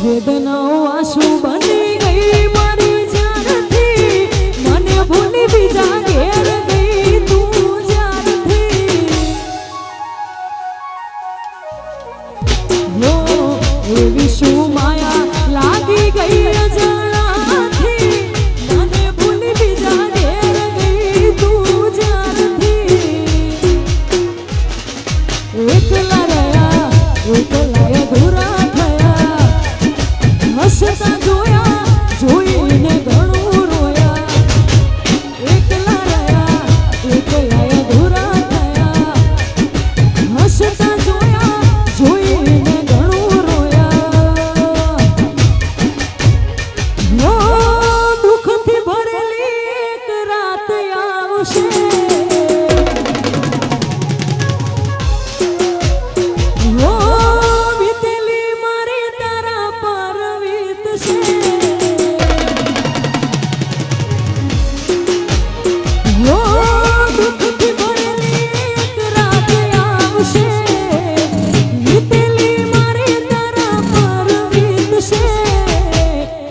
વેદનાઓ આંસુ બની ગઈ મારી જાનથી, મને ભૂલી બીજા ઘેર ગઈ તું જાનથી. એવી શું માયા લાગી ગઈ અજાણાથી, મને ભૂલી બીજા ઘેર ગઈ તું જાનથી. એકલા રહ્યા એકલા અધૂરા થયા, હસતા જોયા જોઈને ઘણું રોયા. એકલા રહ્યા એકલા અધૂરા થયા, હસતા જોયા જોઈને ઘણું રોયા. દુઃખથી ભરેલી એક રાત આવશે, વીતેલી મારી તારા પર વીતશે. દુઃખથી ભરેલી એક રાત આવશે, વીતેલી મારી તારા પર વીતશે.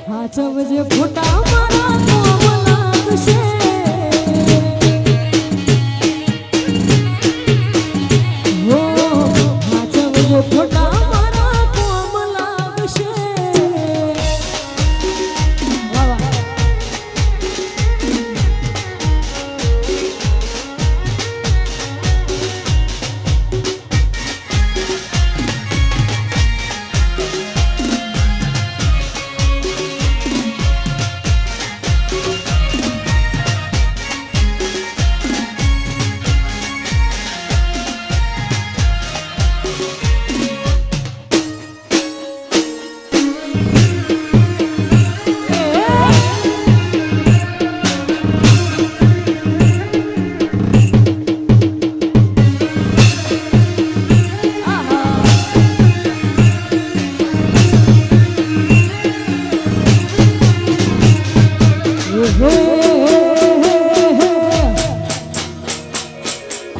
હાચવજે ફોટા મારા કોમ લાગશે. હાચવજે ફોટા મારા કોમ લાગશે. વાહ વાહ.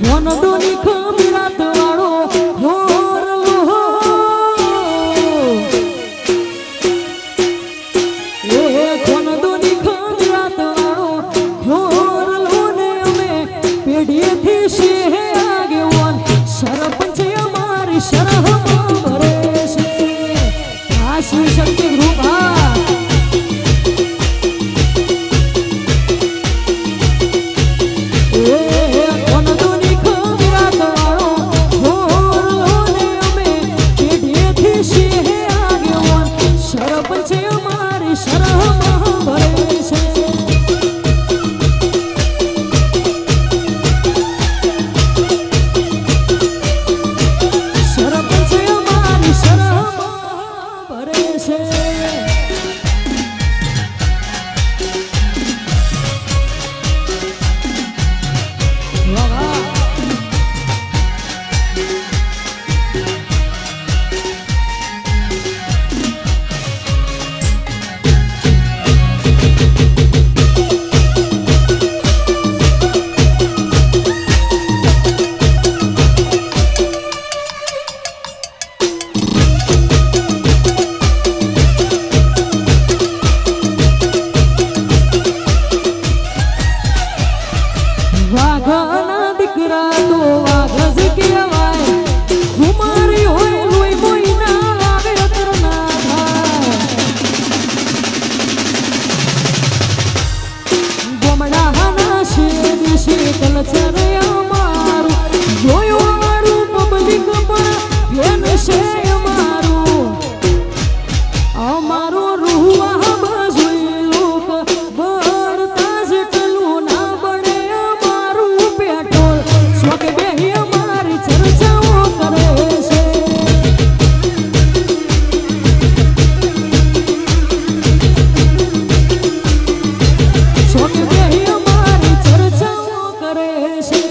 ખોનડોની ખમીરાત વાળો ખોરલો, ખોનડોની ખમીરાત વાળો ખોરલો ને અમે પેઢીએથી શેહે આગેવાન સરપંચ અમારી શરહમાં ભરે છે. આ શિવ શક્તિ ગ્રુપ વાઘના દીકરા તો વાઘ જ કહેવાય. કુમારી હોય લોહી મોઈના વાવેતર ના થાય. ગમડાના શેર શીતલ છે અમારું, જોયું મારું પબ્લિક પર ભેન છે અમારું. અમારો રૂવા બાજુએ લોક બળતા જેટલું ના બને અમારું પેટ્રોલ. શોખ બેહી અમારી ચર્ચાઓ કરે છે. શોખ બેહી અમારી ચર્ચાઓ કરે છે.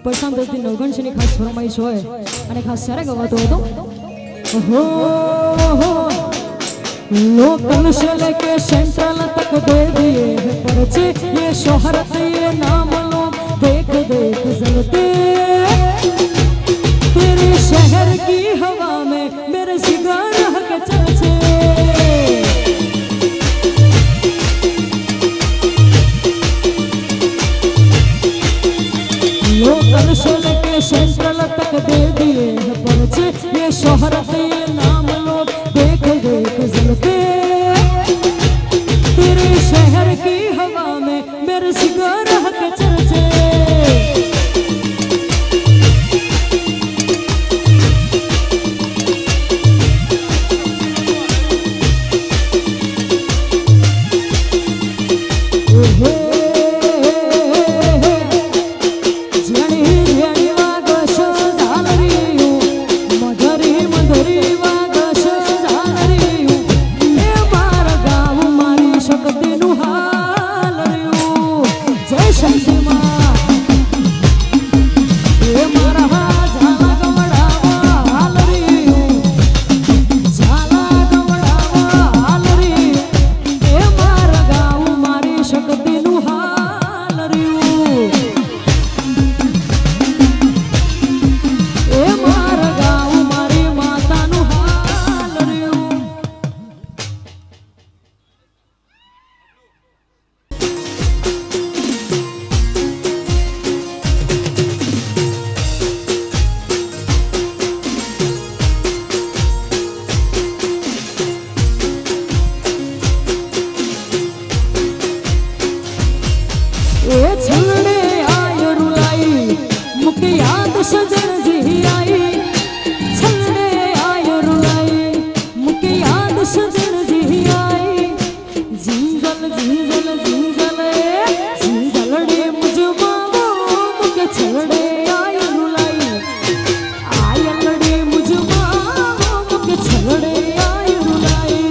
પરસામ દસથી નવગણશની ખાસ ફરમાઈશ હોય અને ખાસ સારા ગવાતો હતો लोकल से लेके सेंट्रल तक दे दिए पर्चे ये शोहरत ये नाम लोग देख देख जलते तेरे शहर की हवा में मेरे सिगार के चर्चे लोकल से लेके सेंट्रल तक दे दिए पर्चे ये शोहरत ये नाम लोग देख देख जलते तेरे शहर की हवा में मेरे सिगार के चर्चे शक्ति ए छलड़े आय रुलाई मुके याद सजन जी आई छलड़े आय रुलाई मुके याद सजन जी आई जिंजल जिंजल जिंजल जिंजलड़े मुझ मावो मुके छलड़े आय रुलाई आयलड़े मुझ मावो मुके छलड़े आय रुलाई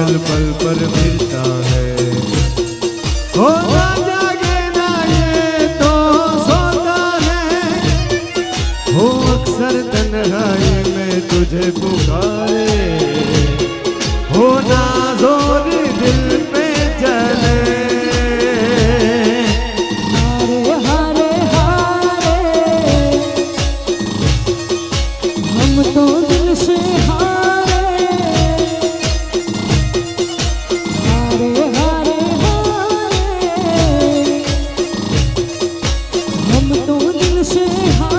पल पल पर मिलता है। हो ना जागे ना ये तो सोता है, हो अक्सर तन्हाई में तुझे पुकारे, हो ना जोर दिल पे चले। हारे हारे हारे हम तो दिल से हारे, हारे हारे हारे हम तो दिल से हारे।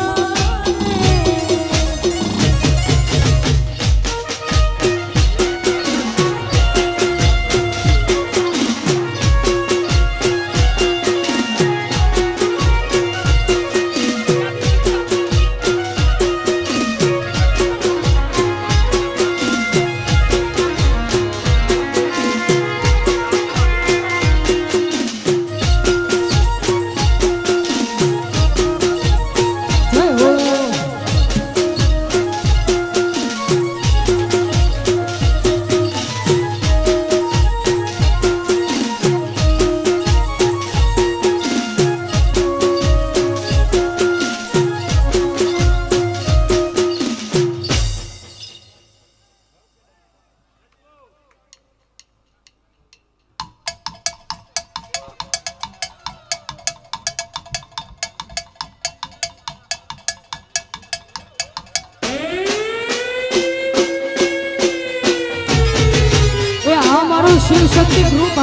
शिव शक्ति ग्रुप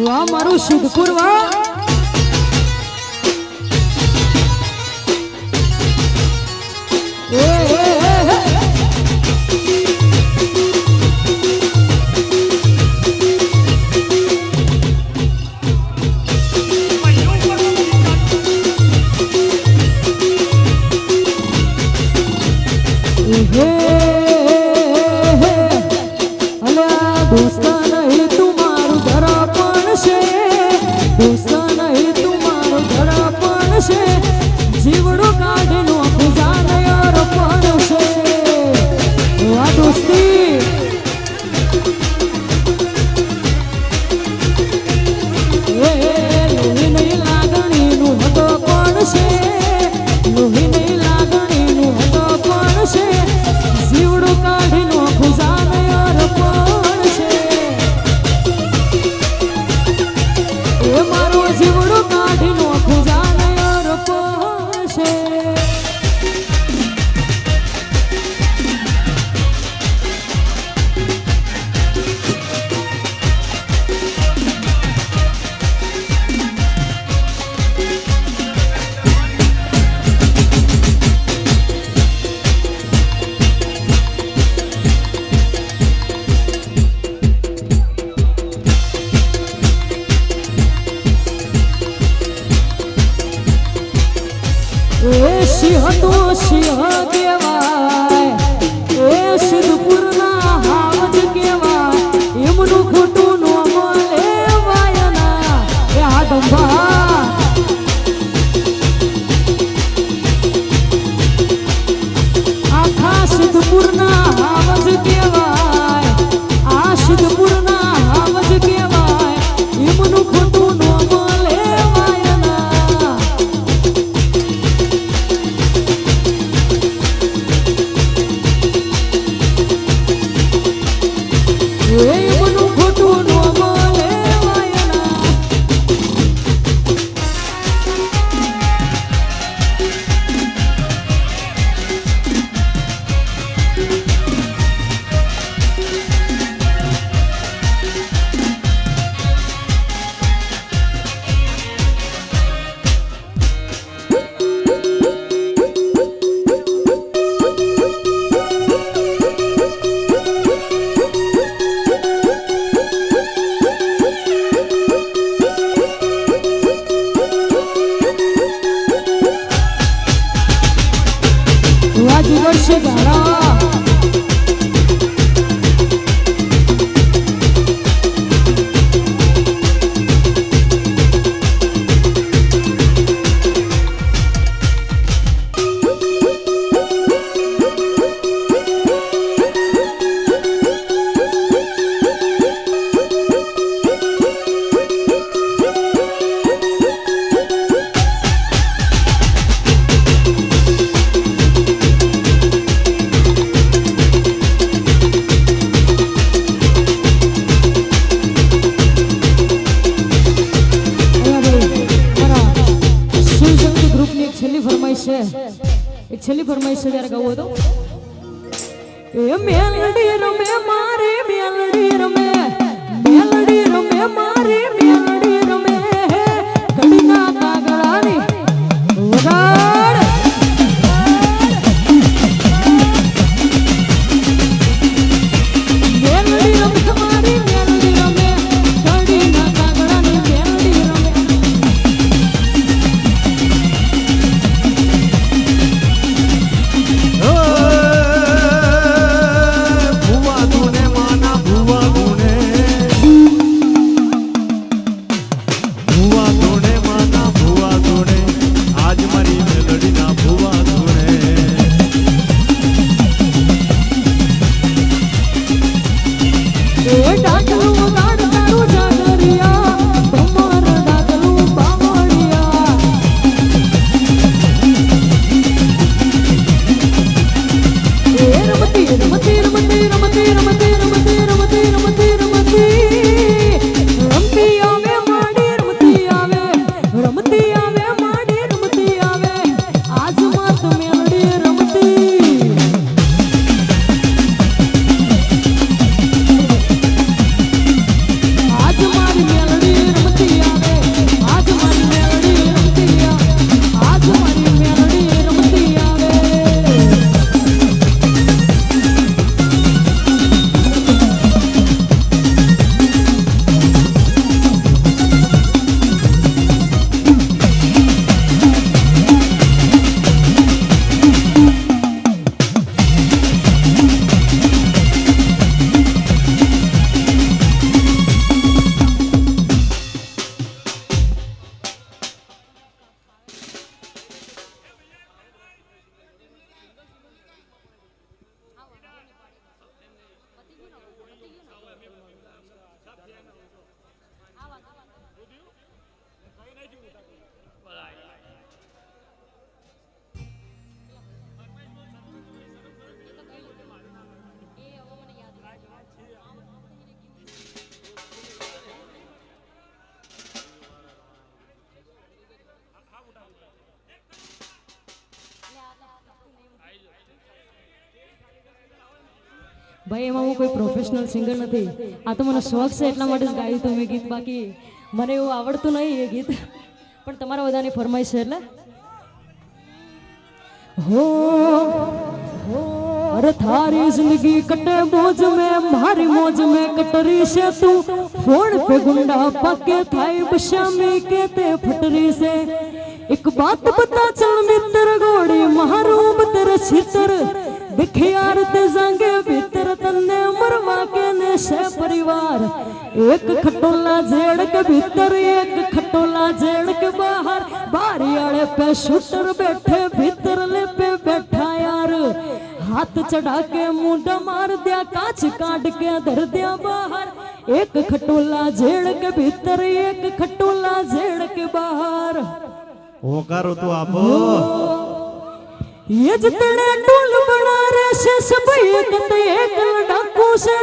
वाह मारू सिद्धपुर वाह दोस्त नहीं तुम्हारू दरापण से, दोस्त नहीं तुम्हारू दरापण से, जीवड़ो काढनो खजान यार पण से। वाह दोस्ती लोही नहीं लागणी नु हतो पण से, लोही नहीं लागणी नु हतो पण से, जीवड़ो काढनो खजान यार पण मारो जीवड़ो काढनो खजान यार पासे। सिंह तो सिंह केवाय, सिद्धपुरना हावज केवाय, एमनु खोटું નો મળે વાયના એ હાડંબા। આખા સિદ્ધપુરના હાવજ કેવાય, આ સિદ્ધપુરના હાવજ કેવાય, એમનું ખોટું નો મળે વાયના। એમનું ખોટું નો મળે વાયના। વાજીગર છે ગારા છેલ્લી ફરમાઈશ છે, એક છેલ્લી ફરમાઈશ છે ત્યારે ગાવું તો એ મેલડી રમે મારી મેલડી રમે, મેલડી રમે મારી મેલડી રમે, કડીના કાગડાની વગાડ મેલડી રમે મારી મેલડી રમે, કડીના કાગડાની મેલડી રમે. ભુવા ધૂણે માના ભુવા ધૂણે, ભુવા ધૂણે માના ભુવા ધૂણે, આજ મારી મેલડીના ભુવા ધૂણે. એ ડાકલું વગાડ તારું જાગરિયા, તમાર ડાકલું બાવળિયા. એ રમતી રમતી રમતી રમતી રમતી રમતી રમતી રમતી રમતી રમતી આવે માડી રમતી આવે, રમતી આવે માડી રમતી આવે, આજ માત મેલડી રમતી. આજ મારી મેલડી રમતી આવે, આજ મારી મેલડી રમતી આવે, આજ મારી મેલડી રમતી આવે. ભાઈ એમાં હું કોઈ પ્રોફેશનલ સિંગર નથી, આ તો મને શોખ છે એટલા માટે જ ગાયું હતું મેં ગીત, બાકી મને એવું આવડતું નહીં એ ગીત, પણ તમારા બધાની ફરમાઈશ છે એટલે. हो अरे थारी जिंदगी कटे मौज में, मारी मौज में कटरी से तू, फोन पे गुंडा पके थाई बशामी कहते फटरी से. एक बात बता चल मित्र गोड़ी महारूब तेरे छितर, बिखियार ते जांगे भीतर तन्ने मरवा के ने से परिवार. एक खटोला जेड़ के भीतर, एक खटोला जेड़ के बाहर, बारी आड़े पे शूटर बैठे भीतर ले पे बैठा यार. हाथ चढ़ा के मुंडा मार दिया, कांच काट के धर दिया बाहर. एक खटोला जेड़ के भीतर, एक खटोला जेड़ के बाहर. होकारो तो आपो ये जितने टोल बना रहे से सब एक लड़ाकू से,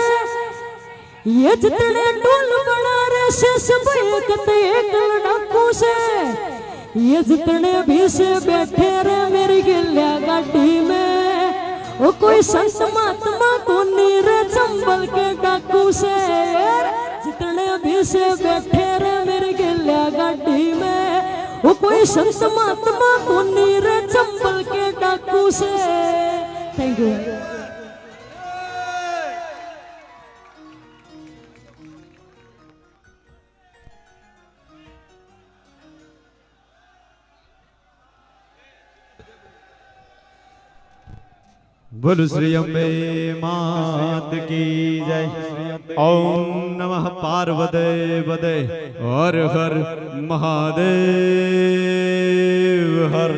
ये जितने टोल बना रहे से सब एक लड़ाकू से. ये जितने भी से बैठे रे मेरी गिल्ला गाड़ी में, वो कोई संत महात्मा को नीरे चंबल के डाकू से. जितने भी से बैठे रे मेरी गिल्ला गाड़ी में, वो कोई संत महात्मा को नीरे चंबल के डाकू से. Thank you. बोलो श्री अम्बे मात की जय. ओम नमः पार्वते पदे हर हर महादेव हर.